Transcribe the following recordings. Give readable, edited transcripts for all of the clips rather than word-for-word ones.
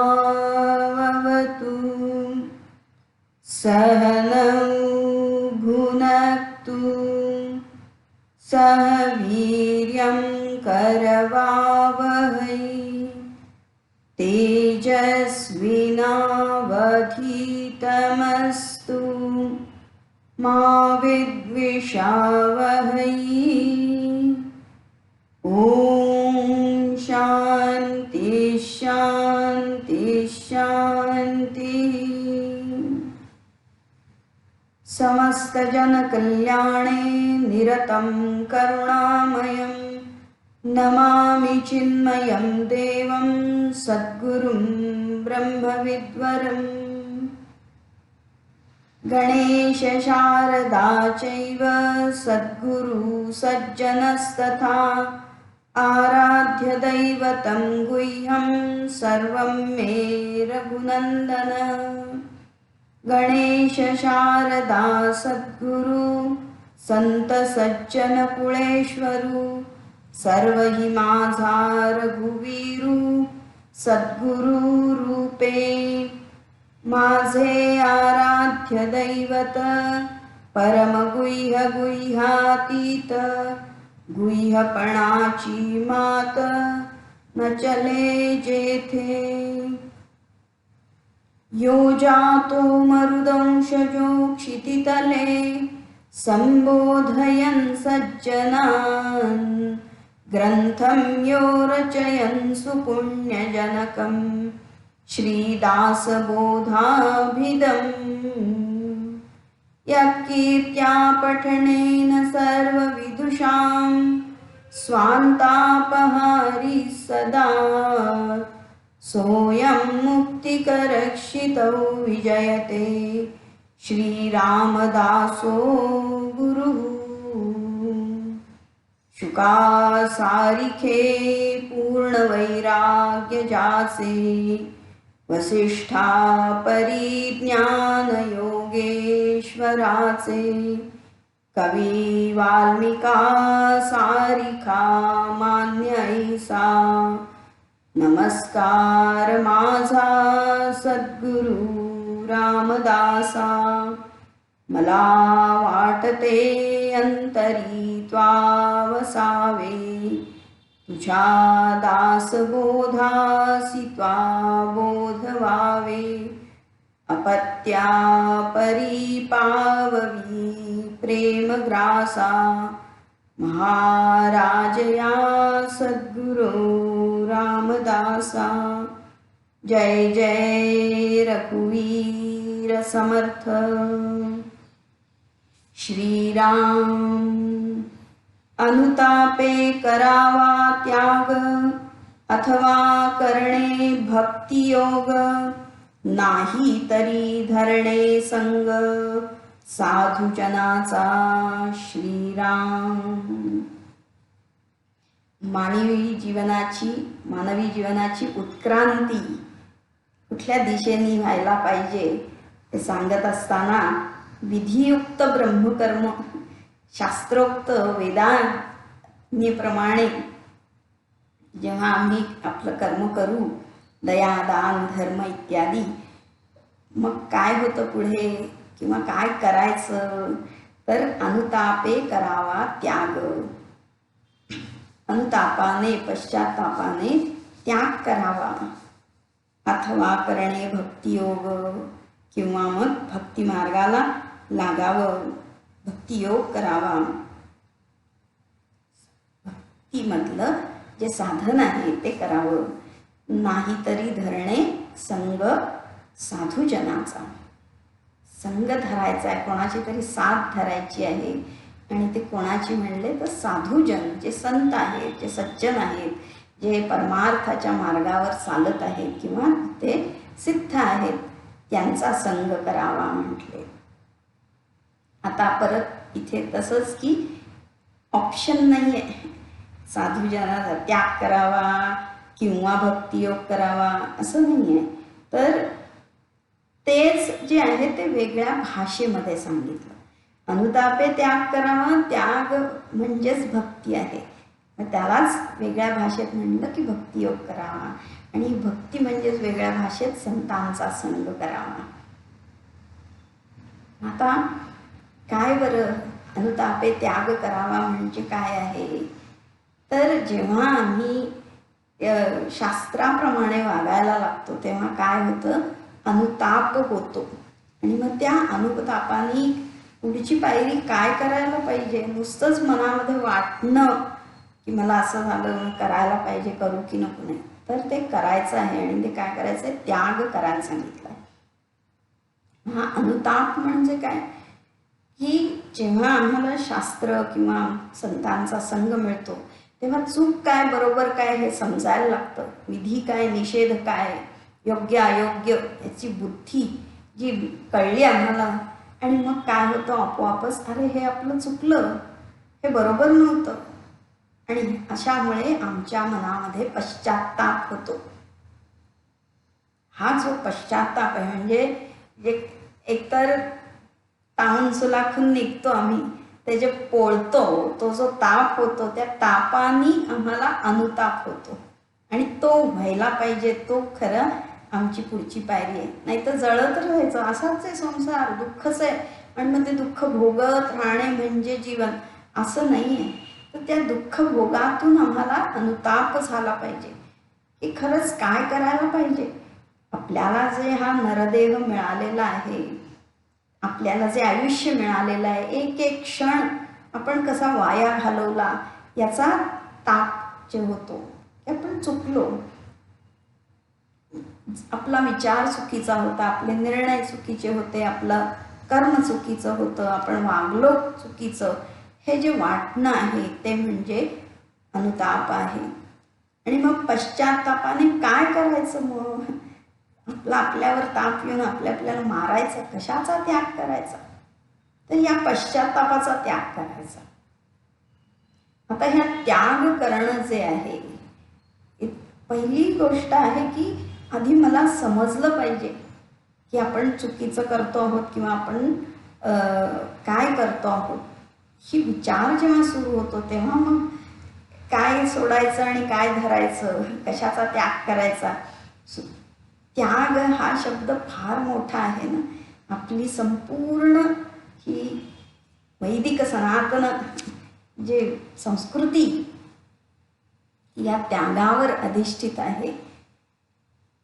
सहनावतु सहनौ भुनक्तु सह वीर्यं करवावहै तेजस्विनावधीतमस्तु मा विद्विषावहै। ॐ शान्ति शान्ति शान्तिः। समस्त जनकल्याणे निरतं करुणामयं नमामि चिन्मयं देवं सद्गुरुं ब्रह्मविद्वरम्। गणेश शारदा चैव सद्गुरु सज्जनस्तथा आराध्य दैवतं गुह्यं सर्वं मे रघुनन्दन। गणेश शारदा सद्गुरु संत सज्जन कुळेश्वरू सर्व हि माझा रघुवीरू सद्गुरु रूपे। माझे आराध्य दैवत परम गुह्य गुह्यातीत गुह्यपणाची मात न चले जेथे। यो जातो मरुदंशजो क्षितितले संबोधयन् सज्जनान् ग्रंथं यो रचयन् सुपुण्यजनकं श्रीदासबोधाभिधम्। यः कीर्त्या पठनेन सर्वविदुषां स्वान्तापहारी सदा सोऽयं मुक्तिकरक्षितौ विजयते श्रीरामदासो गुरुः। शुकासारिखे पूर्णवैराग्य जासे वसिष्ठा परिज्ञान योगेश्वराचे कवी वाल्मिका सारिखा मान्य ऐसा नमस्कार माझा सद्गुरु रामदासा। मला वाटते अंतरी त्वा तुझ्या दासबोधासी त्वा बोधवावे। अपत्या परिपाववी प्रेमग्रासा महाराजया सद्गुरो रामदासा। जय जय रघुवीर समर्थ। श्रीराम अनुतापे करावा त्याग अथवा करणे भक्तियोग नाही तरी धरणे संग साधुजनाचा। श्रीराम मानवी जीवनाची उत्क्रांती कुठल्या दिशेने व्हायला पाहिजे हे सांगत असताना विधियुक्त ब्रह्मकर्म शास्त्रोक्त वेदांप्रमाणे जेव्हा आम्ही आपलं कर्म करू दया दान धर्म इत्यादी मग काय होतं पुढे किंवा काय करायचं तर अनुतापे करावा त्याग। अनुतापाने पश्चातापाने त्याग करावा अथवा करणे भक्तियोग किंवा मग भक्ती मार्गाला लागावं भक्तियोग करावा। भक्तीमधलं जे साधन आहे ते करावं नाहीतरी धरणे संग साधुजनाचा। संग धरायचा आहे, कोणाची तरी साथ धरायची आहे. आणि ते कोणाची म्हणले तर साधूजन, जे संत आहेत, जे सज्जन आहेत, जे परमार्थाच्या मार्गावर चालत आहेत किंवा ते सिद्ध आहेत, त्यांचा संग करावा म्हटले. आता परत इथे तसंच की ऑप्शन नाही आहे, साधूजनाचा त्याग करावा किंवा भक्तियोग करावा असं नाही आहे. तर तेच जे आहे ते वेगळ्या भाषेमध्ये सांगितलं. अनुतापे त्याग करावा, त्याग म्हणजेच भक्ती आहे. मग त्यालाच वेगळ्या भाषेत म्हणलं की भक्तियोग करावा, आणि भक्ती म्हणजेच वेगळ्या भाषेत संतांचा संग करावा. आता काय बरं अनुतापे त्याग करावा म्हणजे काय आहे? तर जेव्हा आम्ही शास्त्राप्रमाणे वागायला लागतो तेव्हा काय होतं, अनुताप होतो. आणि मग त्या अनुतापाने पुढची पायरी काय करायला पाहिजे? नुसतंच मनामध्ये वाटणं की मला असं झालं, करायला पाहिजे, करू की नको नाही, तर ते करायचं आहे. आणि ते काय करायचं आहे? त्याग करायला सांगितलं आहे. हा अनुताप म्हणजे काय की जेव्हा आम्हाला शास्त्र किंवा संतांचा संग मिळतो तेव्हा चूक काय बरोबर काय हे समजायला लागतं. विधी काय निषेध काय, योग्य अयोग्य याची बुद्धी जी कळली आम्हाला, आणि मग काय होतं आपोआपच, अरे हे आपलं चुकलं, हे बरोबर नव्हतं. आणि अशामुळे आमच्या मनामध्ये पश्चात्ताप होतो. हा जो पश्चात्ताप आहे म्हणजे एकतर तावून सुलाखून निघतो आम्ही, ते जे पोळतो, तो जो ताप होतो, त्या तापाने आम्हाला अनुताप होतो. आणि तो व्हायला पाहिजे, तो खरं आमची पुढची पायरी आहे. नाही तर जळत राहायचं, असाच आहे संसार, दुःखच आहे. आणि मग ते दुःख भोगत राहणे म्हणजे जीवन असं नाही आहे. तर त्या दुःख भोगातून आम्हाला अनुताप झाला पाहिजे की खरंच काय करायला पाहिजे. आपल्याला जे हा नरदेह मिळालेला आहे, आपल्याला जे आयुष्य मिळालेलं आहे, एक एक क्षण आपण कसा वाया घालवला याचा ताप जे होतो, की आपण चुकलो, आपला विचार चुकीचा होता, आपले निर्णय चुकीचे होते, आपलं कर्म चुकीचं होतं, आपण वागलो चुकीचं, हे जे वाटणं आहे ते म्हणजे अनुताप आहे. आणि मग पश्चात्तापाने काय करायचं? मग आपल्यावर ताप येऊन आपल्याला मारायचं, कशाचा त्याग करायचा? तर या पश्चात्तापाचा त्याग करायचा. आता ह्या त्याग करणं जे आहे, पहिली गोष्ट आहे की आधी मला समजलं पाहिजे की आपण चुकीचं करतो आहोत किंवा आपण काय करतो आहोत. ही विचार जेव्हा सुरू होतो तेव्हा मग काय सोडायचं आणि काय धरायचं, कशाचा त्याग करायचा. त्याग हा शब्द फार मोठा आहे ना. आपली संपूर्ण ही वैदिक सनातन जे संस्कृती या त्यागावर अधिष्ठित आहे.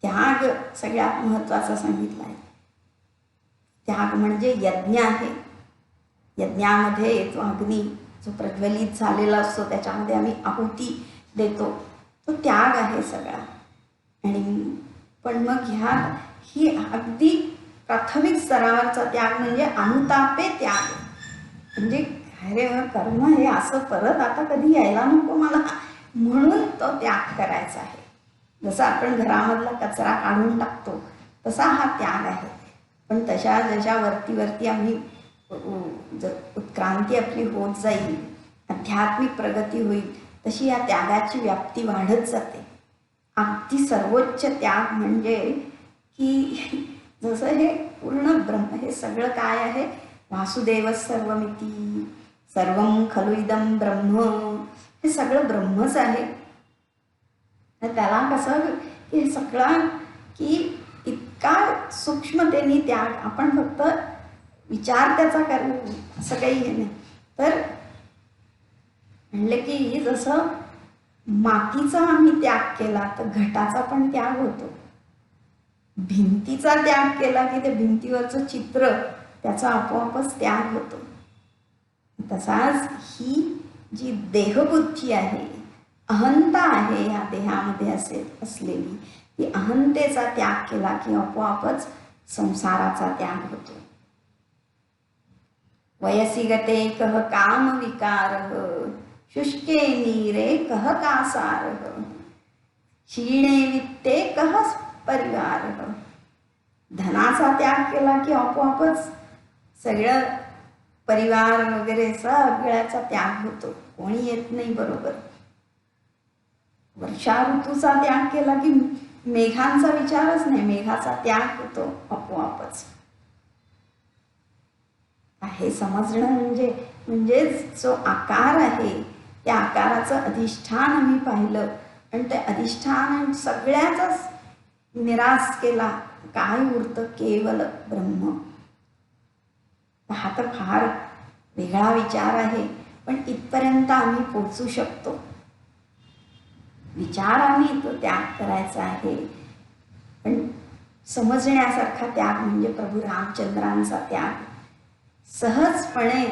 त्याग सगळ्यात महत्त्वाचा सांगितला आहे. त्याग म्हणजे यज्ञ आहे. यज्ञामध्ये येतो अग्नी जो प्रज्वलित झालेला असतो, त्याच्यामध्ये आम्ही आहुती देतो, तो त्याग आहे सगळा. आणि पण मग ही अगदी प्राथमिक स्तरावरचा त्याग म्हणजे अनुतापे त्याग. म्हणजे अरे कर्म हे असं परत आता कधी यायला नको मला, म्हणून तो त्याग करायचा आहे. जसं आपण घरामधला कचरा काढून टाकतो तसा हा त्याग आहे. पण तशा जशा वरती आम्ही उत्क्रांती आपली होत जाईल, आध्यात्मिक प्रगती होईल, तशी या त्यागाची व्याप्ती वाढत जाते. अगदी सर्वोच्च त्याग म्हणजे की जसं हे पूर्ण ब्रह्म, हे सगळं काय आहे, वासुदेव सर्वमिती सर्वं खलु इदं ब्रह्म, हे सगळं ब्रह्मच आहे. त्याला कसं की हे सगळं की इतका सूक्ष्मतेने त्याग, आपण फक्त विचार त्याचा करू असं काही हे नाही. तर म्हणले की जसं मातीचा आम्ही त्याग केला तर घटाचा पण त्याग होतो. भिंतीचा त्याग केला की ते भिंतीवरचं चित्र त्याचा आपोआपच त्याग होतो. तसाच ही जी देहबुद्धी आहे, अहंता आहे या देहामध्ये असलेली, ती अहंतेचा त्याग केला की आपोआपच संसाराचा त्याग होतो. वयसि गते कह काम विकारः, शुष्के नीरे कह कासारः, क्षीणे वित्ते कह परिवारः. धनाचा त्याग केला की आपोआपच सगळं परिवार वगैरे सगळ्याचा त्याग होतो. कोणी येत नाही बरोबर. वर्षा ऋतूचा त्याग केला की मेघांचा विचारच नाही, मेघाचा त्याग होतो आपोआपच. हे समजणं म्हणजे जो आकार आहे त्या आकाराचं अधिष्ठान आम्ही पाहिलं आणि ते अधिष्ठान सगळ्याचाच निराश केला. काय उरतं? केवल ब्रह्म. हा तर फार वेगळा विचार आहे, पण इथपर्यंत आम्ही पोचू शकतो. विचाराने तो त्याग करायचा आहे, पण समजण्यासारखा त्याग म्हणजे प्रभू रामचंद्रांचा त्याग. सहजपणे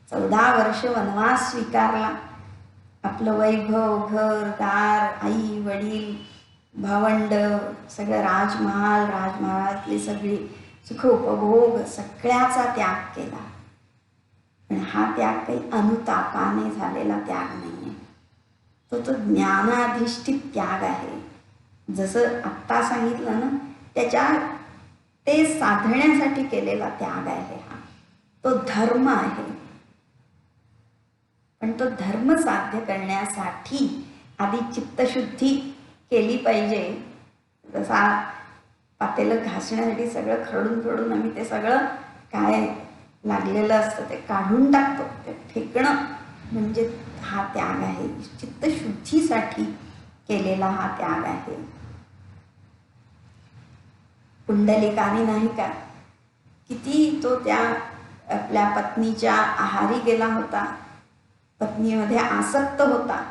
14 वर्ष वनवास स्वीकारला. आपलं वैभव, घर दार, आई वडील, भावंड, सगळं राजमहाल, राजमहालातली सगळी सुखोपभोग सगळ्याचा त्याग केला. पण हा त्याग काही अनुतापाने झालेला त्याग नाही आहे. तो ज्ञानाधिष्ठित त्याग आहे. जसं आत्ता सांगितलं ना, ते साधण्यासाठी केलेला त्याग आहे. हा तो धर्म आहे. पण तो धर्म साध्य करण्यासाठी आधी चित्तशुद्धी केली पाहिजे. जसा पातेलं घासण्यासाठी सगळं खरडून आम्ही ते सगळं काय लागलेलं असतं ते काढून टाकतो. ते फेकणं म्हणजे हा त्याग आहे. चित्तशुद्धीसाठी केलेला हा त्याग आहे. पुंडलिकाने नाही का किती तो त्या आपल्या पत्नीच्या आहारी गेला होता, पत्नीमध्ये आसक्त होता.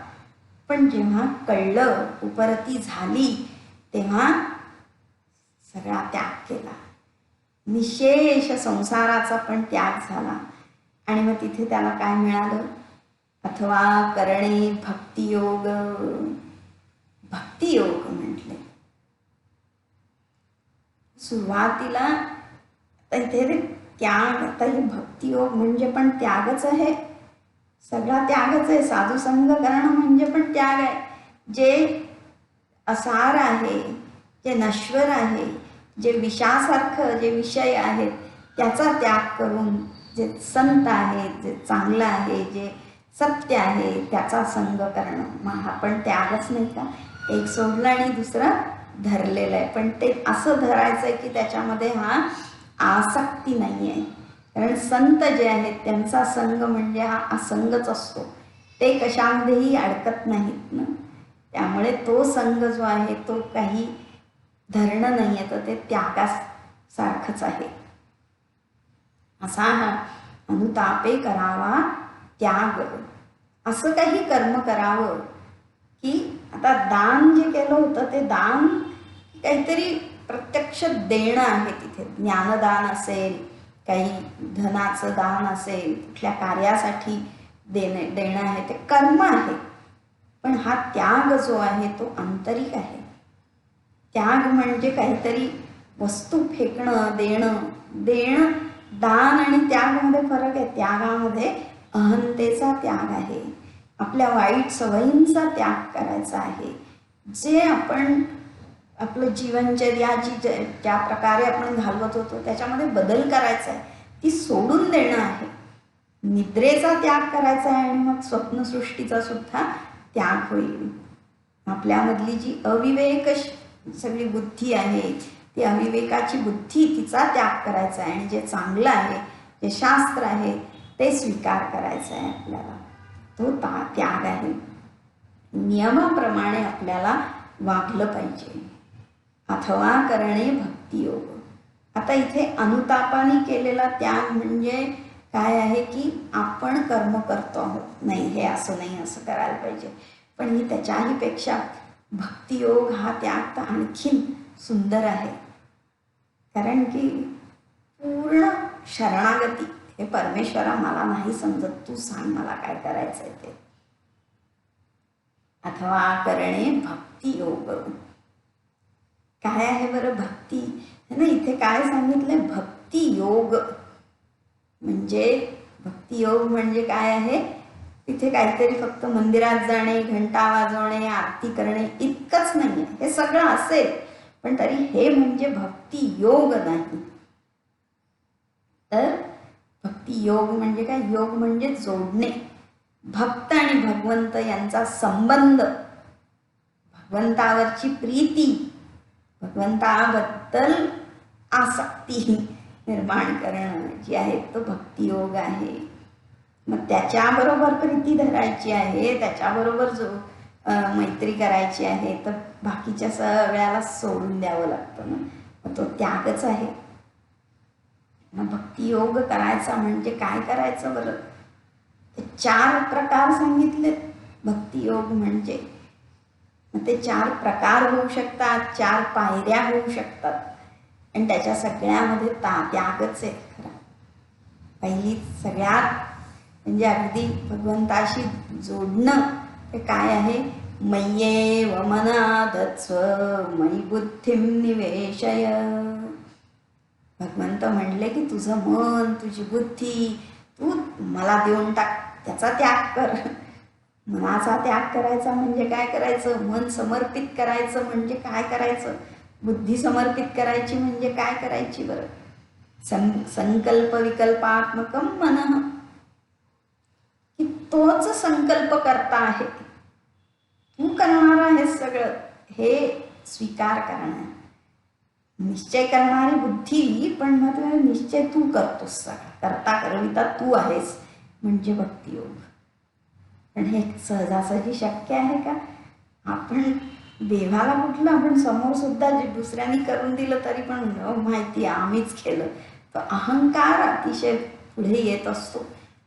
पण जेव्हा कळलं, उपरती झाली, तेव्हा सगळा त्याग केला. निशेष संसाराचा पण त्याग झाला. आणि मग तिथे त्याला काय मिळालं? अथवा करणे भक्तियोग. भक्तियोग म्हटले. सुरुवातीला इथे त्याग, आता हे भक्तियोग म्हणजे पण त्यागच आहे. सगळा त्यागच आहे. साधुसंग करणं म्हणजे पण त्याग आहे. जे असार आहे, जे नश्वर आहे, जे विषासारखं जे विषय आहेत त्याचा त्याग करून जे संत आहे, जे चांगलं आहे, जे सत्य आहे त्याचा संग करणं, मग हा पण त्यागच नाही का? एक सोडलं आणि दुसरं धरलेलं आहे. पण ते असं धरायचं आहे की त्याच्यामध्ये हा आसक्ती नाही आहे. कारण संत जे आहेत त्यांचा संग म्हणजे हा असंगच असतो. ते कशामध्येही अडकत नाहीत ना. त्यामुळे तो संग जो आहे तो काही धरणं नाही आहे, तर ते त्यागासारखंच आहे. असा हा अनुतापे करावा त्याग. असं काही कर्म करावं की आता दान जे केलं होतं ते दान काहीतरी प्रत्यक्ष देणं आहे. तिथे ज्ञानदान असेल, काही धनाचं दान असेल, कुठल्या कार्यासाठी देणं आहे, ते कर्म आहे. पण हा त्याग जो आहे तो आंतरिक आहे. त्याग म्हणजे काहीतरी वस्तू फेकणं, देणं. दान आणि त्यागमध्ये फरक आहे. त्यागामध्ये अहंतेचा त्याग आहे. आपल्या वाईट सवयींचा त्याग करायचा आहे. जे आपण आपलं जीवनचर्या ज्या प्रकारे आपण घालवत होतो त्याच्यामध्ये बदल करायचा आहे, ती सोडून देणं आहे. निद्रेचा त्याग करायचा आहे आणि मग स्वप्नसृष्टीचा सुद्धा त्याग होईल. आपल्यामधली जी अविवेक सगळी बुद्धी आहे, ती अविवेकाची बुद्धी, तिचा त्याग करायचा आहे. आणि जे चांगलं आहे, जे शास्त्र आहे ते स्वीकार करायचं आहे आपल्याला. तो त्याग आहे. नियमाप्रमाणे आपल्याला वागलं पाहिजे. अथवा करणे भक्तियोग. आता इथे अनुतापाने केलेला त्याग म्हणजे काय आहे की आपण कर्म करतो आहोत, नाही हे असं नाही, असं करायला पाहिजे. पण ही त्याच्याही पेक्षा भक्तियोग हा त्याग तर आणखीन सुंदर आहे. कारण की पूर्ण शरणागती, हे परमेश्वरा मला नाही समजत, तू सांग मला काय करायचं आहे ते. अथवा करणे भक्तियोग. काय आहे बरं भक्ती? ना इथे काय सांगितलंय? भक्तियोग. म्हणजे भक्तियोग म्हणजे काय आहे, तिथे काहीतरी फक्त मंदिरात जाणे, घंटा वाजवणे, आरती करणे इतकंच नाही आहे. हे सगळं असेल, पण तरी हे म्हणजे भक्तियोग नाही. तर भक्तियोग म्हणजे काय, योग म्हणजे जोडणे, भक्त आणि भगवंत यांचा संबंध, भगवंतावरची प्रीती, भगवंताबद्दल आसक्ती निर्माण करणं जी आहे तो भक्तियोग आहे. मग त्याच्याबरोबर प्रीती धरायची आहे, त्याच्याबरोबर जो मैत्री करायची आहे, तर बाकीच्या सगळ्याला सोडून द्यावं लागतं ना, मग तो त्यागच आहे. मग भक्तियोग करायचा म्हणजे काय करायचं बरं, ते 4 प्रकार सांगितलेत भक्तियोग म्हणजे. मग ते 4 प्रकार होऊ शकतात, 4 पायऱ्या होऊ शकतात, आणि त्याच्या सगळ्यामध्ये त्यागच आहे खरा. पहिली सगळ्यात म्हणजे अगदी भगवंताशी जोडणं ते काय आहे, मय्येव मनाधत्स्व मयि बुद्धिं निवेशय. भगवंत म्हणले की तुझं मन, तुझी बुद्धी तू मला देऊन टाक, त्याचा त्याग कर. मनाचा त्याग करायचा म्हणजे काय करायचं, मन समर्पित करायचं म्हणजे काय करायचं, बुद्धी समर्पित करायची म्हणजे काय करायची बरं, संकल्प विकल्पात्मकम मन, की तोच संकल्प करता आहे, तू करणार आहेस सगळं, हे स्वीकार करणं. निश्चय करणारी बुद्धी, पण मग निश्चय तू करतोस, सगळं करता करविता तू आहेस म्हणजे भक्तियोग. पण हे सहजासहजी शक्य आहे का, आपण देवाला कुठलं, आपण समोर सुद्धा जे दुसऱ्यांनी करून दिलं तरी पण माहिती आम्हीच केलं, तर अहंकार अतिशय पुढे येत असतो.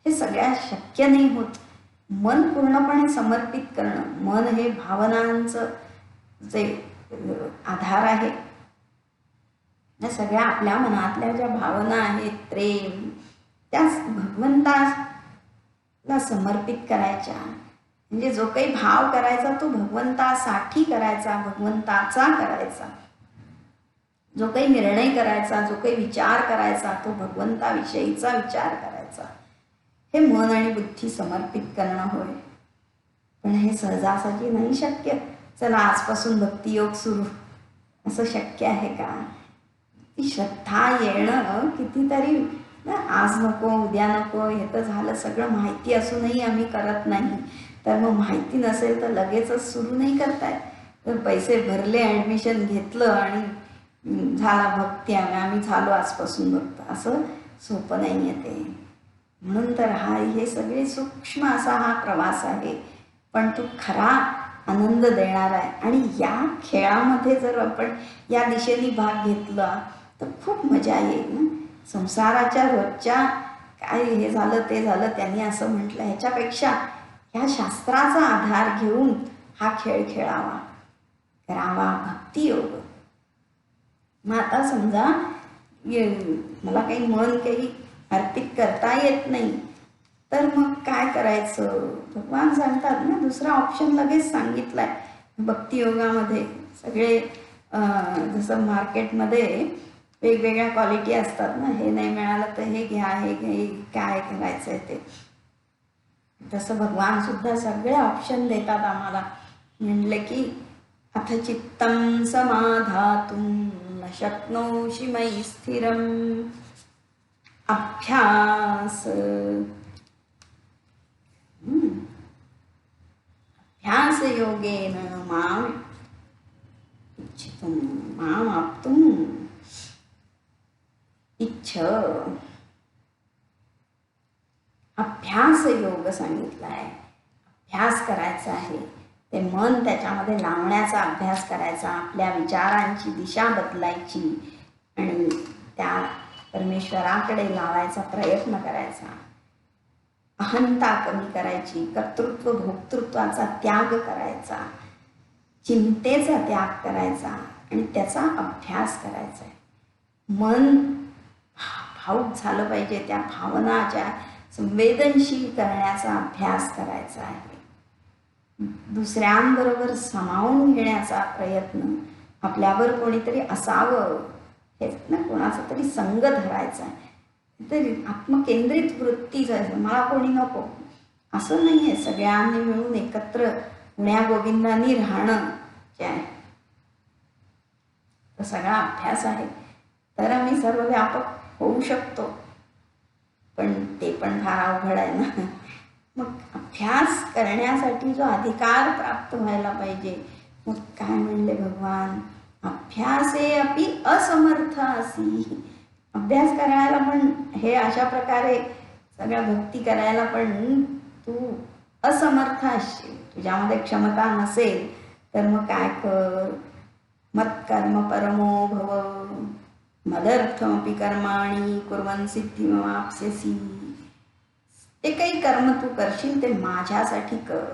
हे सगळ्यात शक्य नाही होत. मन पूर्णपणे समर्पित करणं, मन हे भावनांचं जे आधार आहे, या सगळ्या आपल्या मनातल्या ज्या भावना आहेत, प्रेम, त्या भगवंताला समर्पित करायच्या. म्हणजे जो काही भाव करायचा तो भगवंतासाठी करायचा, भगवंताचा करायचा. जो काही निर्णय करायचा, जो काही विचार करायचा तो भगवंताविषयीचा विचार करायचा. हे मन आणि बुद्धी समर्पित करणं होय. पण हे सहजासहजी नाही शक्य. चला आजपासून भक्तियोग सुरू, असं शक्य आहे का? ती श्रद्धा येणं कितीतरी, आज नको उद्या नको, हे तर झालं सगळं माहिती असूनही आम्ही करत नाही. तर मग माहिती नसेल तर लगेचच सुरू नाही करताय. तर पैसे भरले, ॲडमिशन घेतलं आणि झाला भक्ती, आम्ही झालो आजपासून भक्त, असं सोपं नाही आहे ते. म्हणून तर हे सगळे सूक्ष्म असा हा प्रवास आहे, पण तो खरा आनंद देणार आहे. आणि या खेळामध्ये जर आपण या दिशेने भाग घेतला तर खूप मजा येईल ना. संसाराच्या रोजच्या काय हे झालं ते झालं, त्यांनी असं म्हटलं, ह्याच्यापेक्षा ह्या शास्त्राचा आधार घेऊन हा खेळ खेळावा, करावा भक्तियोग. मग आता समजा मला काही मन काही अर्पित करता येत नाही, तर मग काय करायचं, भगवान सांगतात ना, दुसरा ऑप्शन लगेच सांगितलाय भक्तियोगामध्ये. सगळे जसं मार्केटमध्ये वेगवेगळ्या क्वालिटी असतात ना, हे नाही मिळालं तर हे घ्या, हे काय करायचं आहे ते, तसं भगवान सुद्धा सगळे ऑप्शन देतात आम्हाला. म्हणले की अथ चित्तं समाधातुं न शक्नोषि मयि स्थिरम् अभ्यास अभ्यास योगेन माम इच्छितुं माम आप्तुम् इच्छ. अभ्यास योग सांगितलाय, अभ्यास करायचा आहे. ते मन त्याच्यामध्ये लावण्याचा अभ्यास करायचा, आपल्या विचारांची दिशा बदलायची आणि त्या परमेश्वराकडे लावायचा प्रयत्न करायचा. अहंता कमी करायची, कर्तृत्व भोक्तृत्वाचा त्याग करायचा, चिंतेचा त्याग करायचा आणि त्याचा अभ्यास करायचा आहे. मन भावुक झालं पाहिजे, त्या भावनाच्या संवेदनशील करण्याचा अभ्यास करायचा आहे. दुसऱ्यांबरोबर सामावून घेण्याचा प्रयत्न, आपल्यावर कोणीतरी असावं हेच ना, कोणाचा तरी संग धरायचा आहे. तरी आत्मकेंद्रित वृत्तीच आहे, मला कोणी नको असं नाही आहे. सगळ्यांनी मिळून एकत्र गुण्या गोविंदांनी राहणं जे आहे तो सगळा अभ्यास आहे. तर आम्ही सर्व व्यापक होऊ शकतो, पण ते पण फार अवघड आहे ना. मग अभ्यास करण्यासाठी जो अधिकार प्राप्त व्हायला पाहिजे. मग काय म्हणले भगवान, अभ्यासे अपि असमर्थ असी. अभ्यास करायला पण हे अशा प्रकारे सगळ्या भक्ती करायला पण तू असमर्थ असशील, तुझ्यामध्ये क्षमता नसेल तर मग काय कर. मत्कर्म परमो भव मदर्थमपि कर्माणि कुर्वन् सिद्धिमवाप्स्यसि. ते काही कर्म तू करशील ते माझ्यासाठी कर,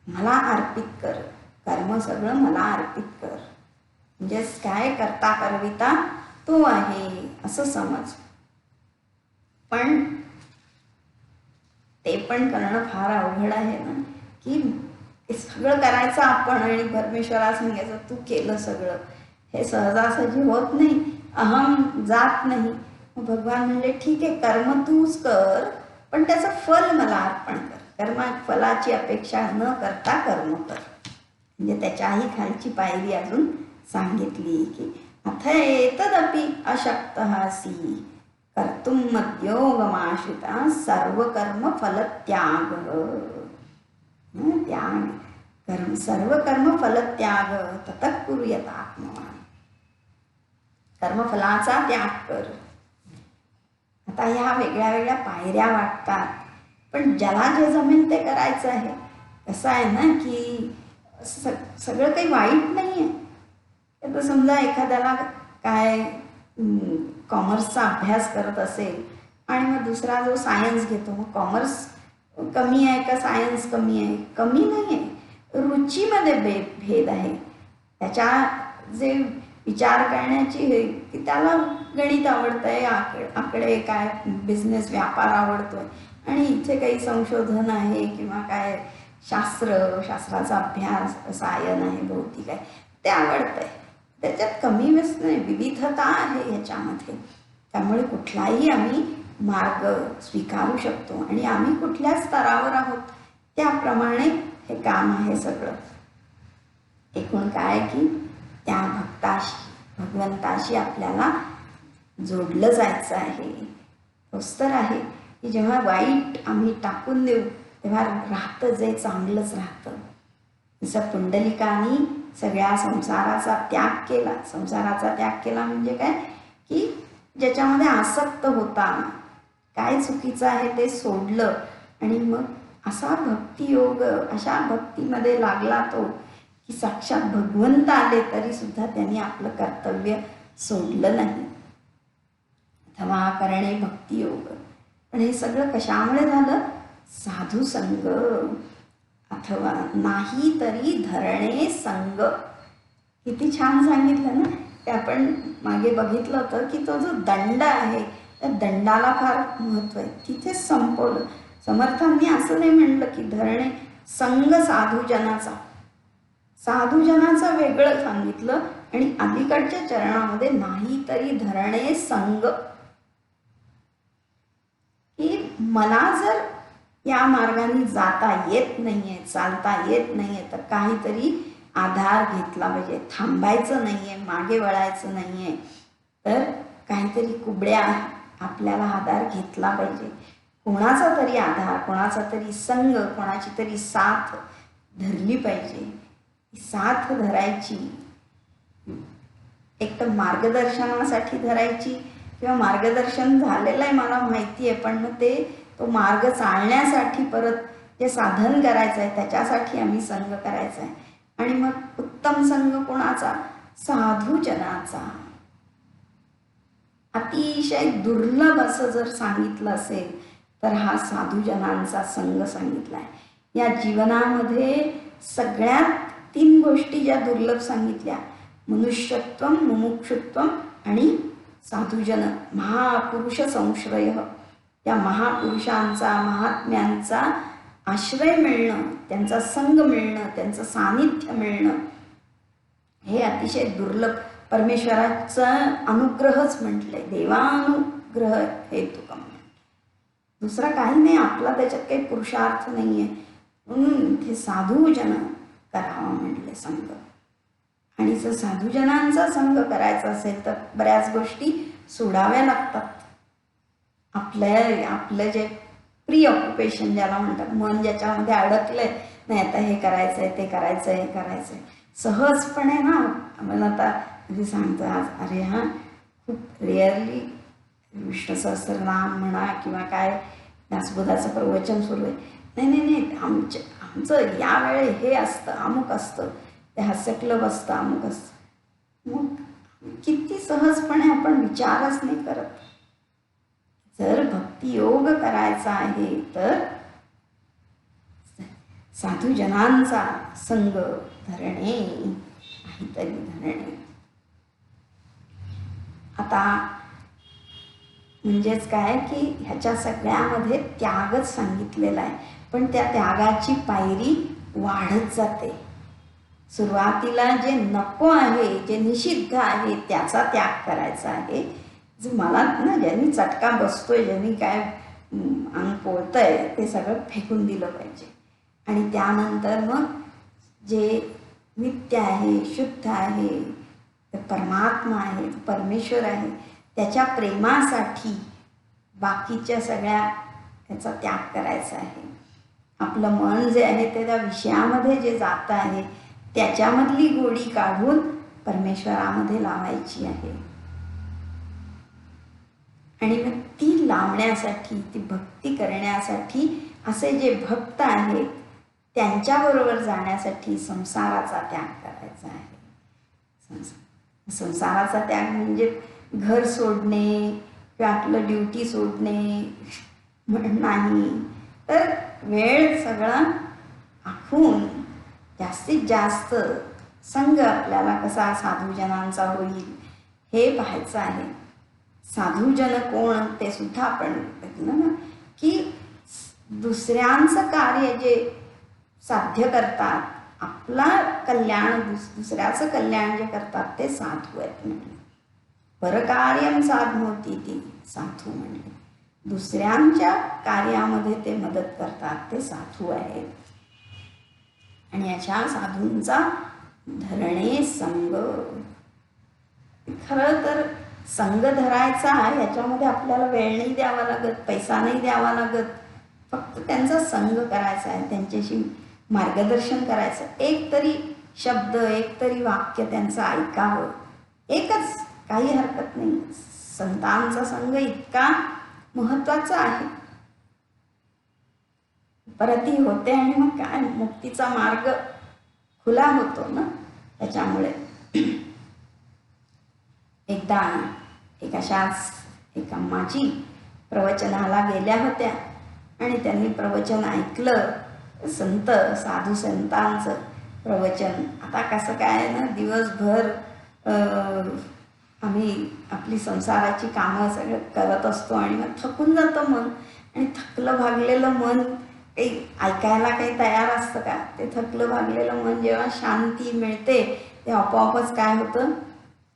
मला अर्पित कर. कर्म सगळं मला अर्पित कर, म्हणजेच काय करता करविता तो आहे असं समज. पण ते पण करणं फार अवघड आहे ना, की हे सगळं करायचं आपण आणि परमेश्वराला सांगायचं तू केलं सगळं. हे सहजासहजी होत नाही, अहम जात नाही. मग भगवान म्हणले ठीक आहे, कर्म तूच कर, पण त्याचं फल मला अर्पण कर. कर्म फलाची अपेक्षा न करता कर्म कर. म्हणजे त्याच्याही खालची पायरी अजून सांगितली की अथ एतदपि अशक्तः असि कर्तुं मद्योगमाश्रिता सर्व कर्म फल त्याग. त्याग कर्म सर्व कर्म फल त्याग ततः कुर्यात आत्मवान. कर्मफलाचा त्याग कर. आता ह्या वेगळ्या वेगळ्या पायऱ्या वाटतात, पण ज्याला जे जमेल ते करायचं आहे. कसं आहे ना की सगळं काही वाईट नाही आहे. आता समजा एखाद्याला काय कॉमर्सचा अभ्यास करत असेल आणि मग दुसरा जो सायन्स घेतो, मग कॉमर्स कमी आहे का सायन्स कमी आहे? कमी नाही आहे, रुचीमध्ये भेद आहे. त्याच्या जे विचार करण्याची हे की त्याला गणित आवडतंय, आकडे काय बिझनेस व्यापार आवडतोय, आणि इथे काही संशोधन आहे किंवा काय शास्त्राचा अभ्यास रसायन आहे, भौतिक आहे, ते आवडतंय. त्याच्यात कमी वेस नाही, विविधता आहे ह्याच्यामध्ये. त्यामुळे कुठलाही आम्ही मार्ग स्वीकारू शकतो आणि आम्ही कुठल्या स्तरावर आहोत त्याप्रमाणे हे काम आहे सगळं. एकूण काय की त्या भक्ताशी भगवंताशी आपल्याला जोडलं जायचं आहे. तोच तर आहे की जेव्हा वाईट आम्ही टाकून देऊ तेव्हा राहतं जे चांगलंच राहतं. जसं पुंडलिकानी सगळ्या संसाराचा त्याग केला. संसाराचा त्याग केला म्हणजे काय की ज्याच्यामध्ये आसक्त होता, काय चुकीचं आहे ते सोडलं, आणि मग असा भक्तियोग, अशा भक्तीमध्ये लागला तो की साक्षात भगवंत आले तरी सुद्धा त्यांनी आपलं कर्तव्य सोडलं नाही. अथवा करणे भक्तियोग. पण हे सगळं कशामुळे झालं? साधू संग, अथवा नाही तरी धरणे संग. किती छान सांगितलं ना. ते आपण मागे बघितलं होतं की तो जो दंड आहे त्या दंडाला फार महत्त्व आहे. तिथेच संपवलं. समर्थांनी असं नाही म्हणलं की धरणे संग साधूजनाचा. साधूजनाचं वेगळं सांगितलं आणि अलीकडच्या चरणामध्ये नाही तरी धरणे संग. की मला जर या मार्गाने जाता येत नाहीये, चालता येत नाहीये, तर काहीतरी आधार घेतला पाहिजे. थांबायचं नाहीये, मागे वळायचं नाहीये, तर काहीतरी कुबड्या आपल्याला आधार घेतला पाहिजे. कोणाचा तरी आधार, कोणाचा तरी संग, कोणाची तरी साथ धरली पाहिजे. साथ धरायची, एक तर मार्गदर्शनासाठी धरायची, किंवा मार्गदर्शन झालेलं आहे मला माहिती आहे, पण मग तो मार्ग चालण्यासाठी परत जे साधन करायचं आहे त्याच्यासाठी आम्ही संग करायचा आहे. आणि मग उत्तम संग कोणाचा? साधूजनाचा. अतिशय दुर्लभ असं जर सांगितलं असेल तर हा साधूजनांचा संग सांगितला आहे. या जीवनामध्ये सगळ्यात 3 गोष्टी ज्या दुर्लभ सांगितल्या, मनुष्यत्वम, मुमुक्षुत्वम आणि साधूजन. महापुरुष संश्रय. त्या महापुरुषांचा, महात्म्यांचा आश्रय मिळणं, त्यांचा संग मिळणं, त्यांचं सानिध्य मिळणं हे अतिशय दुर्लभ. परमेश्वराचं अनुग्रहच म्हटलंय, ग्रह हेतुकम. दुसरा काही नाही, आपला त्याच्यात काही पुरुषार्थ नाही आहे म्हणून ते साधूजन करावा म्हटले संघ. आणि जर साधूजनांचा संघ करायचा असेल तर बऱ्याच गोष्टी सोडाव्या लागतात. आपलं जे प्री ऑक्युपेशन ज्याला म्हणतात, मन ज्याच्यामध्ये अडकलंय, नाही आता हे करायचं आहे, ते करायचं आहे, हे करायचं आहे, सहजपणे ना आम्हाला आता म्हणजे सांगतो आज, अरे हां खूप रेअरली विष्णू सहस्रनाम म्हणा किंवा काय दासबोधाचं प्रवचन सुरू आहे, नाही नाही नाही आमचं यावेळी हे असतं, अमुक असतं, ते हास्य क्लब असतं, अमुक असतं. मग किती सहजपणे आपण विचारच नाही करत. जर भक्तियोग करायचा आहे तर साधूजनांचा संग धरणे, काहीतरी धरणे. आता म्हणजेच काय की ह्याच्या सगळ्यामध्ये त्यागच सांगितलेला आहे, पण त्या त्यागाची पायरी वाढत जाते. सुरुवातीला जे नको आहे, जे निषिद्ध आहे त्याचा त्याग करायचा आहे. जे मला ना ज्यांनी चटका बसतोय, ज्यांनी काय अंग पोळतंय ते सगळं फेकून दिलं पाहिजे. आणि त्यानंतर मग जे नित्य आहे, शुद्ध आहे, परमात्मा आहे, परमेश्वर आहे, त्याच्या प्रेमासाठी बाकीच्या सगळ्या त्याचा त्याग करायचा आहे. आपलं मन जे आहे ते त्या विषयामध्ये जे जात आहे त्याच्यामधली गोडी काढून परमेश्वरामध्ये लावायची आहे. आणि मग ती लावण्यासाठी, ती भक्ती करण्यासाठी असे जे भक्त आहेत त्यांच्याबरोबर जाण्यासाठी संसाराचा त्याग करायचा आहे. संसाराचा त्याग म्हणजे घर सोडणे किंवा आपलं ड्युटी सोडणे नाही, तर वेळ सगळा आखून जास्तीत जास्त संघ आपल्याला कसा साधूजनांचा होईल हे पाहायचं आहे. साधूजन कोण ते सुद्धा आपण बघितलं ना, की दुसऱ्यांचं कार्य जे साध्य करतात, आपला कल्याण दुसऱ्याचं कल्याण जे करतात ते साधू आहेत म्हणले. परकार्यम साधनोती ती साधू म्हणले. दुसऱ्यांच्या कार्यामध्ये ते मदत करतात ते साधू आहेत. आणि अशा साधूंचा धरणे संग. खरं तर संग धरायचा याच्यामध्ये आपल्याला वेळ नाही द्यावा लागत, पैसा नाही द्यावा लागत, फक्त त्यांचा संग करायचा आहे, त्यांच्याशी मार्गदर्शन करायचं. एक तरी शब्द, एक तरी वाक्य त्यांचं ऐकावं, एकच, काही हरकत नाही. संतांचा संग इतका महत्वाचा आहे. परती होते आणि मग काय मुक्तीचा मार्ग खुला होतो ना त्याच्यामुळे. एकदा एक अशाच एक अम्माजी प्रवचनाला गेल्या होत्या आणि त्यांनी प्रवचन ऐकलं, संत साधू संतांचं प्रवचन. आता कसं काय ना, दिवसभर आम्ही आपली संसाराची कामं सगळं करत असतो आणि मग थकून जातं मन, आणि थकलं भागलेलं मन काही ऐकायला काही तयार असतं का? ते थकलं भागलेलं मन जेव्हा शांती मिळते ते आपोआपच काय होतं,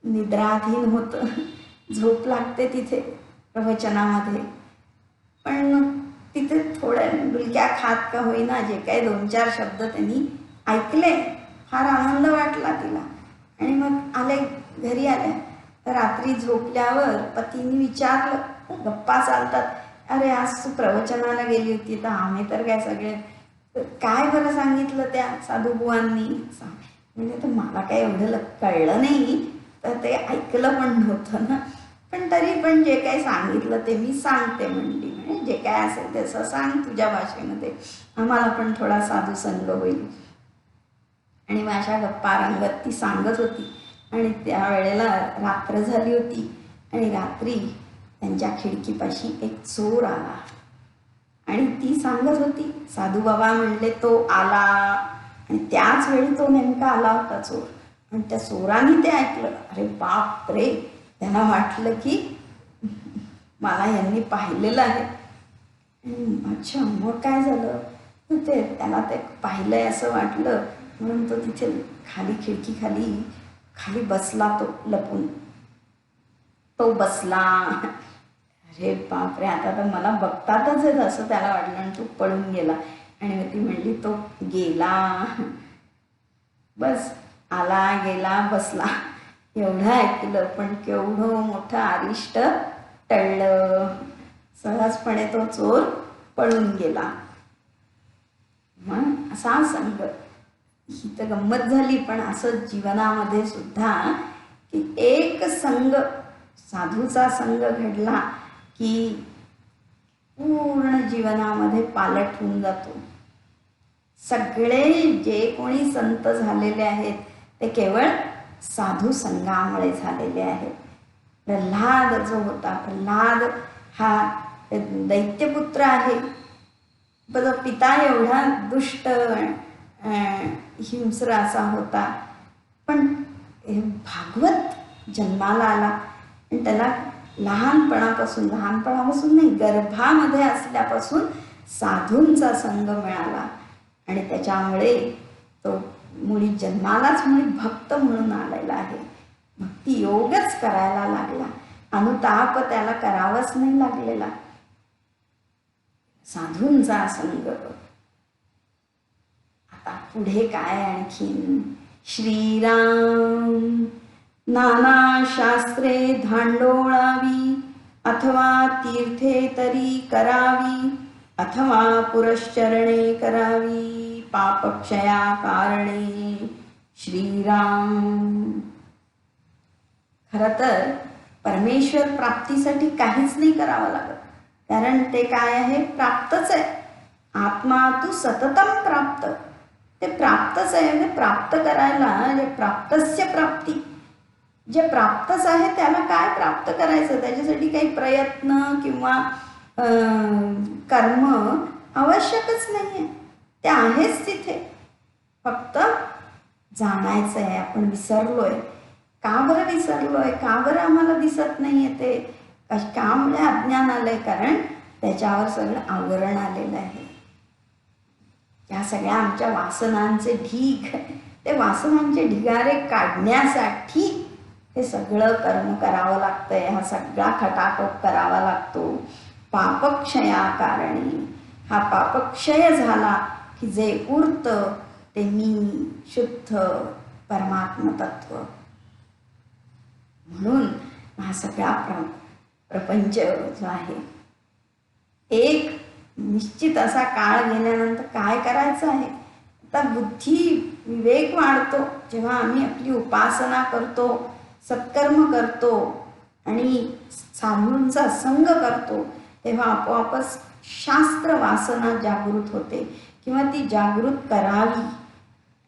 निद्राधीन होतं, झोप लागते तिथे प्रवचनामध्ये. पण तिथे थोड्या डुलक्या खात का होईना जे काही 2-4 शब्द त्यांनी ऐकले, फार आनंद वाटला तिला. आणि मग आले, घरी आल्या. रात्री झोपल्यावर पतीने विचारलं, गप्पा चालतात, अरे आज तू प्रवचनाला गेली होती तर आम्ही तर काय सगळे काय बरं सांगितलं त्या साधूबुवांनी? म्हणजे तर मला काय एवढं कळलं नाही, तर ते ऐकलं पण नव्हतं ना, पण तरी पण जे काही सांगितलं ते मी सांगते म्हणली. म्हणजे जे काय असेल तसं सांग तुझ्या भाषेमध्ये, आम्हाला पण थोडा साधू संग होईल. आणि मग अशा गप्पा रंगत ती सांगत होती. आणि त्यावेळेला रात्र झाली होती आणि रात्री त्यांच्या खिडकीपाशी एक चोर आला आणि ती सांगत होती. साधू बाबा म्हणले तो आला, आणि त्याच वेळी तो नेमका आला होता चोर. आणि त्या चोराने ते ऐकलं. अरे बाप रे, त्यांना वाटलं की मला यांनी पाहिलेलं आहे. अच्छा, मग काय झालं? ते त्याला ते पाहिलंय असं वाटलं म्हणून तो तिथे खाली खिडकी खाली बसला, तो लपून तो बसला. अरे बापरे, आता तर मला बघतातच आहेत असं त्याला वाटलं आणि तो पळून गेला. आणि मग ती म्हणली तो गेला, बस आला गेला बसला एवढं ऐकलं, पण केवढं मोठं अरिष्ट टळलं. सहजपणे तो चोर पळून गेला. मग असा संग, ही तर गंमत झाली, पण असं जीवनामध्ये सुद्धा की एक संग, साधूचा संग घडला की पूर्ण जीवनामध्ये पालट होऊन जातो. सगळे जे कोणी संत झालेले आहेत ते केवळ साधू संघामुळे झालेले आहेत. प्रल्हाद जो होता, प्रल्हाद हा दैत्यपुत्र आहे, पिता एवढा दुष्ट हिंस्र असा होता, पण भागवत जन्माला आला आणि त्याला लहानपणापासून नाही, गर्भामध्ये असल्यापासून साधूंचा संग मिळाला आणि त्याच्यामुळे तो मुळी जन्मालाच मुळी भक्त म्हणून आलेला आहे. भक्ती योगच करायला लागला, अनुताप त्याला करावाच नाही लागलेला. साधूंचा संग. आता पुढे काय आणखीन? श्रीराम नाना शास्त्रे धांडोळावी, अथवा तीर्थे तरी करावी, अथवा पुरश्चरणे करावी, पापक्षया कारणे. श्रीराम. खरं तर परमेश्वर प्राप्तीसाठी काहीच नाही करावं लागत, कारण ते काय आहे? प्राप्तच आहे. आत्मा तू सततम प्राप्त, ते प्राप्तच आहे. म्हणजे प्राप्त करायला, जे प्राप्तस्य प्राप्ती, जे प्राप्तच आहे त्याला काय प्राप्त करायचं? त्याच्यासाठी काही प्रयत्न किंवा कर्म आवश्यकच नाही आहे, ते आहेच तिथे. फक्त जाणायचं आहे. आपण विसरलोय. का बरं विसरलोय? का बरं आम्हाला दिसत नाही आहे ते? कामुळे अज्ञान आलंय? कारण त्याच्यावर सगळं आवरण आलेलं आहे. या सगळ्या आमच्या वासनांचे ढीग, ते वासनांचे ढिगारे काढण्यासाठी हे सगळं कर्म करावं लागतंय. हा सगळा खटाटोप करावा लागतो. पापक्षया कारणी. हा पापक्षय झाला की जे उरतं ते मी शुद्ध परमात्म तत्व. म्हणून हा सगळा प्रपंच जो आहे, एक निश्चित असा काळ गेल्यानंतर काय करायचं आहे? आता बुद्धी विवेक वाढतो जेव्हा आम्ही आपली उपासना करतो, सत्कर्म करतो आणि साधूंचा संग करतो, तेव्हा आपोआपच शास्त्र वासना जागृत होते किंवा ती जागृत करावी.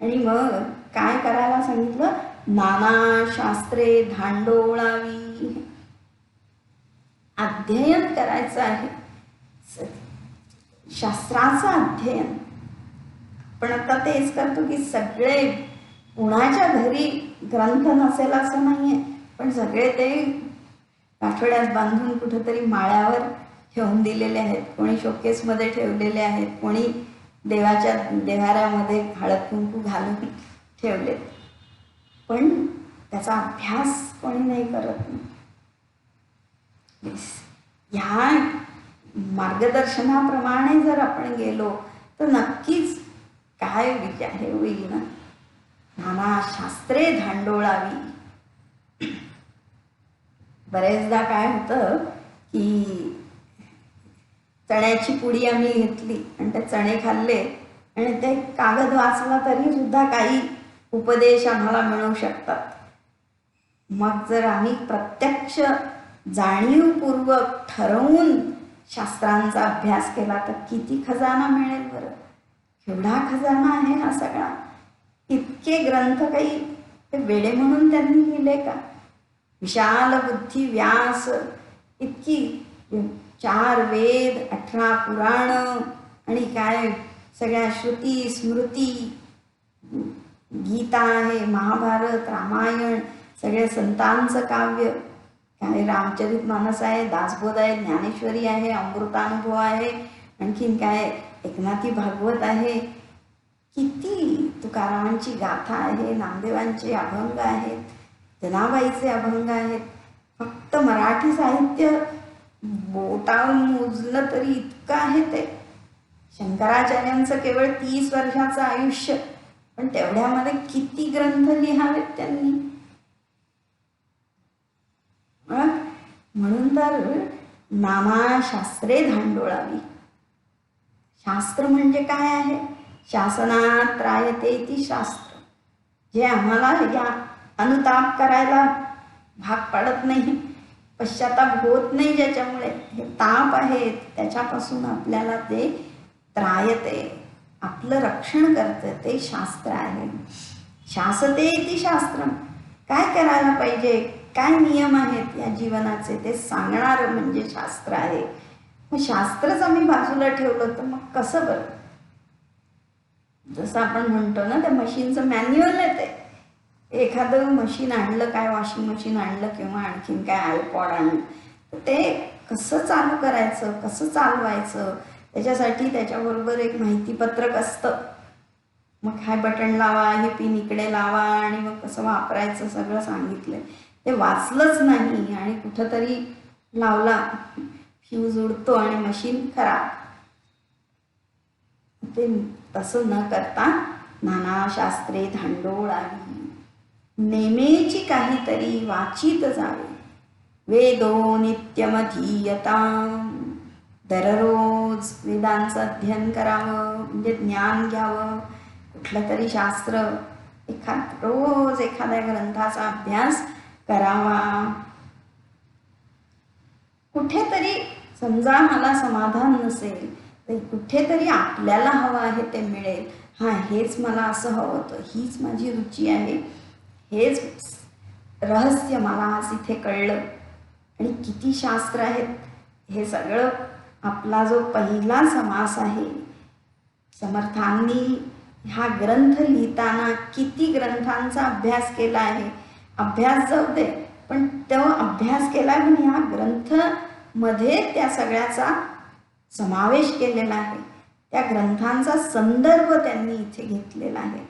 आणि मग काय करायला सांगितलं? नाना शास्त्रे धांडोळावी. अध्ययन करायचं आहे, शास्त्राचं अध्ययन. पण आता तेच करतो की सगळे कुणाच्या घरी ग्रंथ नसेल असं नाहीये, पण सगळे ते आठवड्यात बांधून कुठेतरी माळ्यावर ठेवून दिलेले आहेत. कोणी शोकेसमध्ये ठेवलेले आहेत, कोणी देवाच्या देवाऱ्यामध्ये हळद कुंकू घालून ठेवले, पण त्याचा अभ्यास कोणी नाही करत. ह्या मार्गदर्शनाप्रमाणे जर आपण गेलो तर नक्कीच काय हे होईल ना? नाना शास्त्रे धांडोळावी. बरेचदा काय होतं की चण्याची पुडी आम्ही घेतली आणि ते चणे खाल्ले आणि ते कागद वाचला तरी सुद्धा काही उपदेश आम्हाला मिळू शकतात. मग जर आम्ही प्रत्यक्ष जाणीवपूर्वक ठरवून शास्त्रांचा अभ्यास केला तर किती खजाना मिळेल बरं. केवढा खजाना आहे हा सगळा. इतके ग्रंथ काही ते वेडे म्हणून त्यांनी लिहिले का? विशाल बुद्धी व्यास, इतकी 4 वेद, 18 पुराण आणि काय सगळ्या श्रुती स्मृती, गीता आहे, महाभारत, रामायण, सगळ्या संतांचं काव्य, काय रामचरित मानस आहे, दासबोध आहे, ज्ञानेश्वरी आहे, अमृतानुभव आहे, आणखीन काय एकनाथी भागवत आहे, किती तुकारामांची गाथा आहे, नामदेवांचे अभंग आहेत, जनाबाईचे अभंग आहेत. फक्त मराठी साहित्य बोटावर मोजलं तरी इतकं आहे ते. शंकराचार्यांचं केवळ 30 वर्षाचं आयुष्य, पण तेवढ्यामध्ये किती ग्रंथ लिहावेत त्यांनी. म्हणून तर नामाशास्त्रे धांडोळावी. शास्त्र म्हणजे काय आहे? शासनात त्रायते ती शास्त्र. जे आम्हाला या अनुताप करायला भाग पाडत नाही, पश्चाताप होत नाही, ज्याच्यामुळे हे ताप आहेत त्याच्यापासून आपल्याला ते त्रायते, आपलं रक्षण करतं, ते शास्त्र आहे. शासते ती शास्त्रम. काय करायला पाहिजे, काय नियम आहेत या जीवनाचे ते सांगणारं म्हणजे शास्त्र आहे. मग शास्त्रच आम्ही बाजूला ठेवलं तर मग कसं बरं? जसं आपण म्हणतो ना, त्या मशीनचं मॅन्युअल आहे ते. एखादं मशीन आणलं, काय वॉशिंग मशीन आणलं किंवा आणखीन काय आयपॉड आणलं, तर ते कसं चालू करायचं, कसं चालवायचं, त्याच्यासाठी त्याच्याबरोबर एक माहितीपत्रक असतं. मग काय बटन लावा, हे पिन इकडे लावा आणि मग कसं वापरायचं सगळं सांगितलंय. ते वाचलंच नाही आणि कुठंतरी लावला, फ्यूज उडतो आणि मशीन खराब. ते तसं न करता नानाशास्त्रे धांडोळावी. नेमेची काहीतरी वाचित जावे. वेदो नित्यमधीयता. दररोज वेदांचं अध्ययन करावं, म्हणजे ज्ञान घ्यावं. कुठलं तरी शास्त्र, रोज एखाद्या ग्रंथाचा अभ्यास करावा. कुठेतरी समजा मला समाधान नसेल तर कुठेतरी आपल्याला हवं आहे ते मिळेल. हां, हेच मला असं हवं होतं, हीच माझी रुची आहे, हेच रहस्य मला आज इथे कळलं. आणि किती शास्त्र आहेत हे सगळं. आपला जो पहिला समास आहे, समर्थांनी हा ग्रंथ लिहिताना किती ग्रंथांचा अभ्यास केला आहे. अभ्यास जाऊ दे, पण तो अभ्यास केला पण ह्या ग्रंथमध्ये त्या सगळ्याचा समावेश केलेला आहे. त्या ग्रंथांचा संदर्भ त्यांनी इथे घेतलेला आहे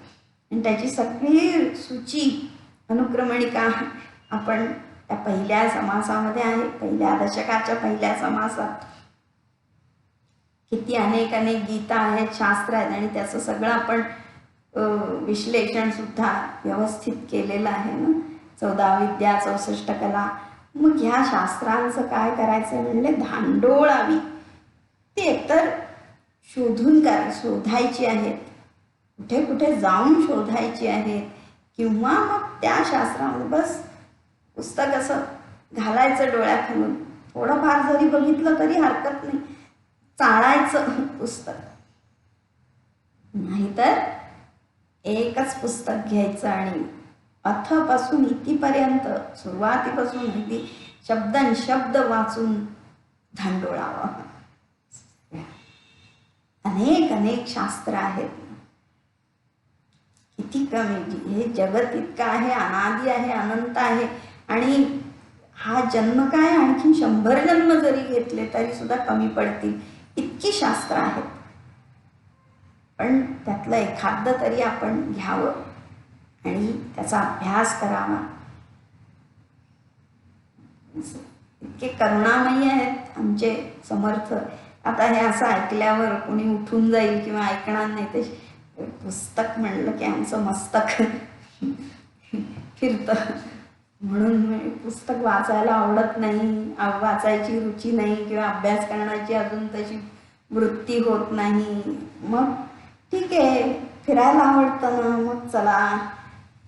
आणि त्याची सगळी सूची, अनुक्रमणिका आपण त्या पहिल्या समासामध्ये आहे. पहिल्या दशकाच्या पहिल्या समासात किती अनेक गीता आहेत, शास्त्र आहेत आणि त्याचं सगळं आपण विश्लेषण सुद्धा व्यवस्थित केलेलं आहे ना. 14 विद्या 64 कला. मग ह्या शास्त्रांचं काय करायचं म्हणले, धांडोळावी. ती एकतर शोधायची आहेत, कुठे कुठे जाऊन शोधायची आहेत, किंवा मग त्या शास्त्रामध्ये बस पुस्तक असं घालायचं डोळ्याखालून, थोडंफार जरी बघितलं तरी हरकत नाही, चाळायचं पुस्तक. नाहीतर एकच पुस्तक घ्यायचं आणि अथपासून इतिपर्यंत, सुरुवातीपासून अगदी शब्द वाचून धांडोळावं. अनेक शास्त्र आहेत. किती कमी, हे जगत इतकं आहे, अनादी आहे, अनंत आहे. आणि हा जन्म काय, आणखी 100 जन्म जरी घेतले तरी सुद्धा कमी पडतील, इतकी शास्त्र आहेत. पण त्यातलं एखादं तरी आपण घ्यावं आणि त्याचा अभ्यास करावा. इतके करुणामयी आहेत आमचे समर्थ. आता हे असं ऐकल्यावर कोणी उठून जाईल किंवा ऐकणार नाही, ते पुस्तक म्हणलं की आमचं मस्तक फिरतं. म्हणून पुस्तक वाचायला आवडत नाही, वाचायची रुची नाही किंवा अभ्यास करण्याची अजून तशी वृत्ती होत नाही. मग ठीक आहे, फिरायला आवडतं ना, मग चला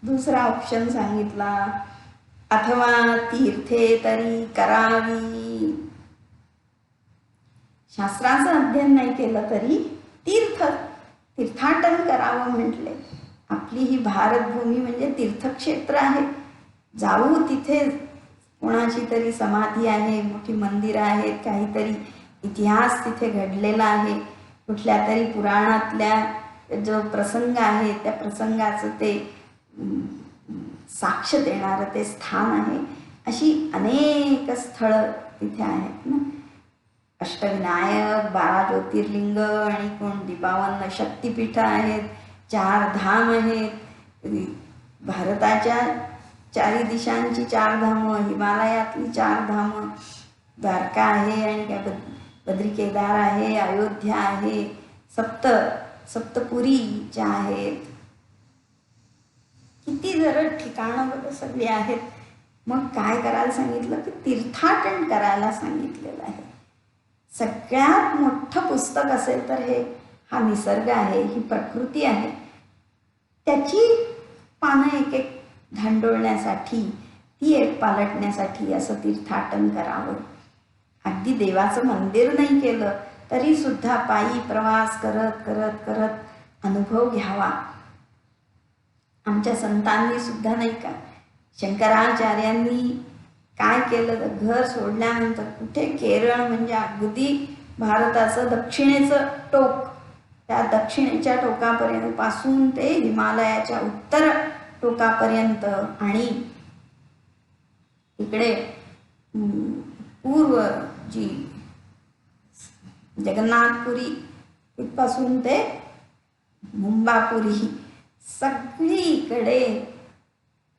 दुसरा ऑप्शन सांगितला, अथवा तीर्थे तरी करावी. शास्त्राचं अध्ययन नाही केलं तरी तीर्थाटन करावं म्हटले. आपली ही भारतभूमी म्हणजे तीर्थक्षेत्र आहे. जाऊ तिथे, कोणाची तरी समाधी आहे, मोठी मंदिरं आहेत, काहीतरी इतिहास तिथे घडलेला आहे, कुठल्या तरी पुराणातल्या जो प्रसंग आहे त्या प्रसंगाचं ते साक्ष देणारं ते स्थान आहे. अशी अनेक स्थळं तिथे आहेत ना. अष्टविनायक, 12 ज्योतिर्लिंग आणि 52 शक्तिपीठं आहेत, 4 धाम आहेत. भारताच्या 4 दिशांची 4 धामं, हिमालयातली 4 धामं, द्वारका आहे आणि काय बद्री केदार आहे, अयोध्या आहे, सप्तपुरी ज्या आहेत, किती जर ठिकाणं बघ सगळी आहेत. मग काय करायला सांगितलं की तीर्थाटन करायला सांगितलेलं आहे. सगळ्यात मोठं पुस्तक असेल तर हा निसर्ग आहे, ही प्रकृती आहे. त्याची पानं एक एक धांडोळण्यासाठी, ती एक पालटण्यासाठी असं तीर्थाटन करावं. अगदी देवाचं मंदिर नाही केलं तरी सुद्धा पायी प्रवास करत करत करत अनुभव घ्यावा. आमच्या संतांनी सुद्धा नाही का, शंकराचार्यांनी काय केलं तर घर सोडल्यानंतर कुठे केरळ म्हणजे अगदी भारताचं दक्षिणेचं टोक, त्या दक्षिणेच्या टोकापर्यंत पासून ते हिमालयाच्या उत्तर टोकापर्यंत आणि इकडे पूर्व जी जगन्नाथपुरी तिथपासून ते मुंबापुरी सगळीकडे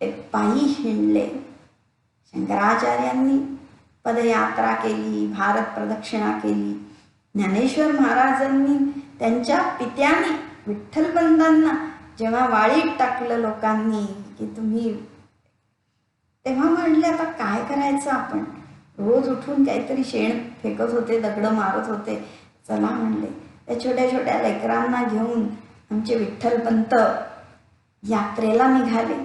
ते पायी हिंडले. शंकराचार्यांनी पदयात्रा केली, भारत प्रदक्षिणा केली. ज्ञानेश्वर महाराजांनी त्यांच्या पित्याने विठ्ठलबंधांना जेव्हा वाळीत टाकलं लोकांनी की तुम्ही, तेव्हा म्हणले आता काय करायचं आपण, रोज उठून काहीतरी शेण फेकत होते, दगडं मारत होते. चला म्हणले त्या छोट्या छोट्या लेकरांना घेऊन आमचे विठ्ठलपंत यात्रेला निघाले.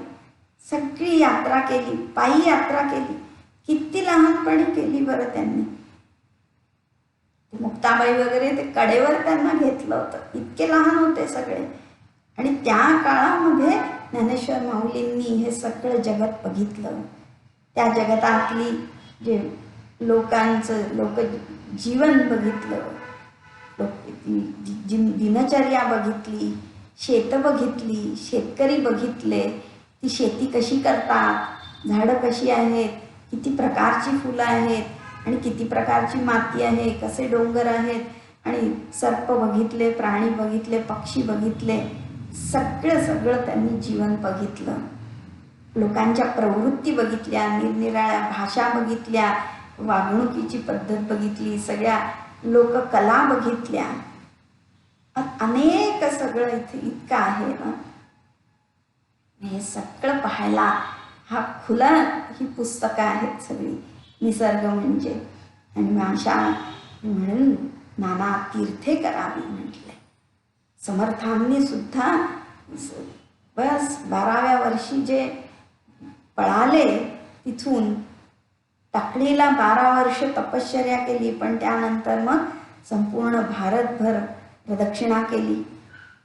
सगळी यात्रा केली, पायी यात्रा केली. किती लहानपणी केली बरं त्यांनी. मुक्ताबाई वगैरे ते कडेवर त्यांना घेतलं होतं, इतके लहान होते सगळे. आणि त्या काळामध्ये ज्ञानेश्वर माऊलींनी हे सगळं जगत बघितलं. त्या जगतातली जे लोक जीवन बघितलं, दिनचर्या बघितली, शेत बघितली, शेतकरी बघितले, ती शेती कशी करतात, झाडं कशी आहेत, किती प्रकारची फुलं आहेत आणि किती प्रकारची माती आहे, कसे डोंगर आहेत, आणि सर्प बघितले, प्राणी बघितले, पक्षी बघितले, सगळं त्यांनी जीवन बघितलं. लोकांच्या प्रवृत्ती बघितल्या, निरनिराळ्या भाषा बघितल्या, वागणुकीची पद्धत बघितली, सगळ्या लोककला बघितल्या. अनेक सगळं इथे इतकं आहे ना. हे सगळं पाहायला हा खुला ही पुस्तकं आहेत सगळी, निसर्ग म्हणजे. आणि भाषा म्हणून नाना तीर्थे करावी म्हटले. समर्थांनी सुद्धा बस 12व्या वर्षी जे पळाले तिथून, टाकळीला 12 वर्ष तपश्चर्या केली, पण त्यानंतर मग संपूर्ण भारतभर प्रदक्षिणा केली.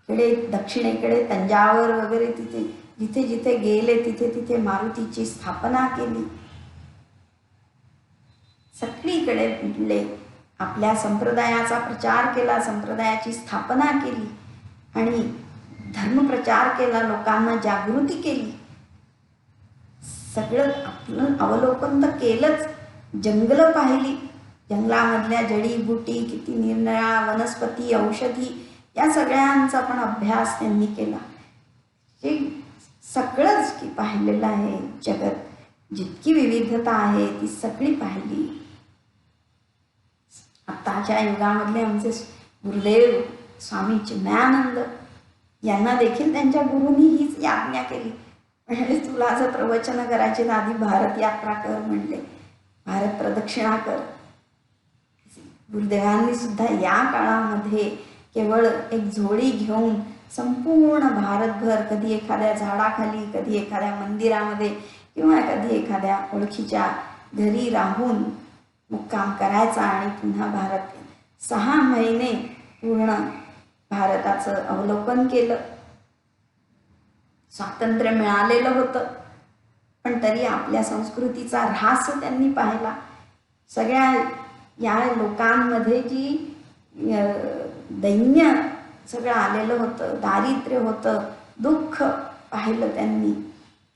इकडे दक्षिणेकडे तंजावर वगैरे तिथे जिथे जिथे गेले तिथे तिथे मारुतीची स्थापना केली. सगळीकडे फिरले, आपल्या संप्रदायाचा प्रचार केला, संप्रदायाची स्थापना केली आणि धर्मप्रचार केला, लोकांना जागृती केली. सगळं आपलं अवलोकन तर केलंच, जंगलं पाहिली, जंगलामधल्या जडीबुटी, किती निरनिराळ्या वनस्पती, औषधी, या सगळ्यांचा पण अभ्यास त्यांनी केला. हे सगळंच की पाहिलेलं आहे. जगत जितकी विविधता आहे ती सगळी पाहिली. आत्ताच्या युगामधले आमचे गुरुदेव स्वामी चिन्मयानंद यांना देखील त्यांच्या गुरूंनी हीच आज्ञा केली. म्हणजे तुला जर प्रवचन करायचे तर आधी भारत यात्रा कर म्हणले, भारत प्रदक्षिणा कर. गुरुदेवांनी सुद्धा या काळामध्ये केवळ एक झोळी घेऊन संपूर्ण भारतभर, कधी एखाद्या झाडाखाली, कधी एखाद्या मंदिरामध्ये किंवा कधी एखाद्या ओळखीच्या घरी राहून मुक्काम करायचा आणि पुन्हा भारत 6 महिने पूर्ण भारताचं अवलोकन केलं. स्वातंत्र्य मिळालेलं होतं पण तरी आपल्या संस्कृतीचा ऱ्हास त्यांनी पाहिला. सगळ्या या लोकांमध्ये जी दैन्य सगळं आलेलं होतं, दारिद्र्य होतं, दुःख पाहिलं त्यांनी.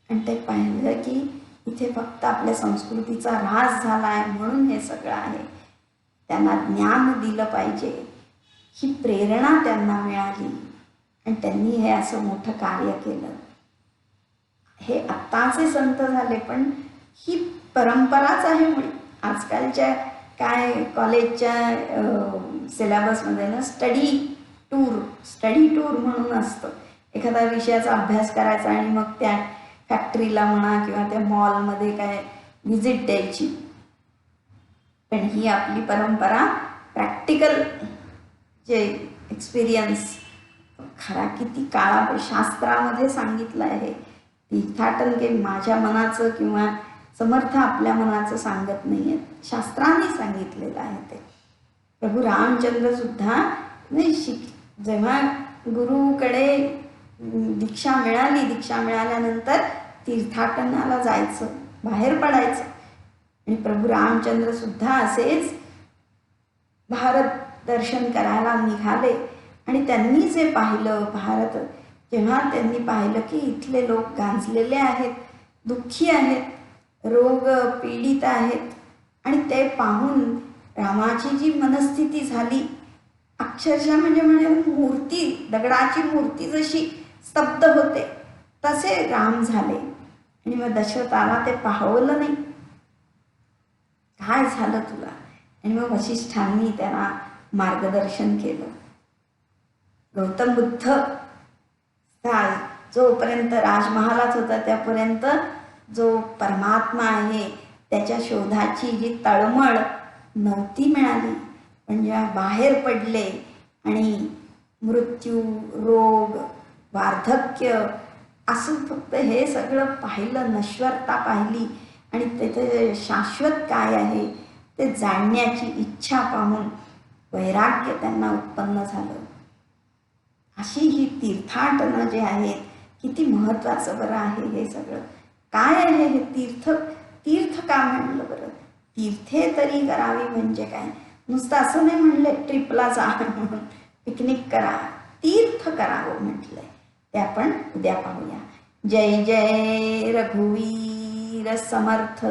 आणि ते पाहिलं की इथे फक्त आपल्या संस्कृतीचा ऱ्हास झाला आहे म्हणून हे सगळं आहे. त्यांना ज्ञान दिलं पाहिजे ही प्रेरणा त्यांना मिळाली आणि त्यांनी हे असं मोठं कार्य केलं. हे आत्ताचे संत झाले पण ही परंपराच आहे. मुळी आजकालच्या काय कॉलेजच्या सिलेबसमध्ये ना स्टडी टूर म्हणून असतं. एखाद्या विषयाचा अभ्यास करायचा आणि मग त्या फॅक्टरीला म्हणा किंवा त्या मॉलमध्ये काय व्हिजिट द्यायची. पण ही आपली परंपरा प्रॅक्टिकल जे एक्सपिरियन्स खरा किती काळा शास्त्रामध्ये सांगितलं आहे. तीर्थाटन काही माझ्या मनाचं किंवा समर्थ आपल्या मनाचं सांगत नाही आहेत, शास्त्रांनी सांगितलेलं आहे ते. प्रभू रामचंद्र सुद्धा नाही जेव्हा गुरुकडे दीक्षा मिळाल्यानंतर तीर्थाटनाला जायचं, बाहेर पडायचं. आणि प्रभू रामचंद्र सुद्धा असेच भारत दर्शन करायला निघाले. आणि त्यांनी जे पाहिलं भारत, जेव्हा त्यांनी पाहिलं की इथले लोक गांजलेले आहेत, दुःखी आहेत, रोग पीडित आहेत, आणि ते पाहून रामाची जी मनस्थिती झाली, अक्षरशः म्हणजे मूर्ती, दगडाची मूर्ती जशी स्तब्ध होते तसे राम झाले. आणि मग दशरथाला ते पाहवलं नाही, काय झालं तुला. आणि मग वशिष्ठांनी त्यांना मार्गदर्शन केलं. गौतम बुद्ध जोपर्यंत राजमहालात होता त्यापर्यंत जो परमात्मा आहे त्याच्या शोधाची जी तळमळ नव्हती मिळाली. पण जेव्हा बाहेर पडले आणि मृत्यू, रोग, वार्धक्य असं फक्त हे सगळं पाहिलं, नश्वरता पाहिली आणि त्याचं शाश्वत काय आहे ते जाणण्याची इच्छा पाहून वैराग्य त्यांना उत्पन्न झालं. अशी ही तीर्थाटनं जे आहेत, किती महत्त्वाचं बरं आहे हे सगळं. काय आहे हे तीर्थ का म्हणलं बरं. तीर्थे तरी करावी म्हणजे काय, नुसतं असं नाही म्हणलं ट्रिपला जा म्हणून, पिकनिक करा, तीर्थ करावं म्हटलंय. ते आपण उद्या पाहूया. जय जय रघुवीर समर्थ.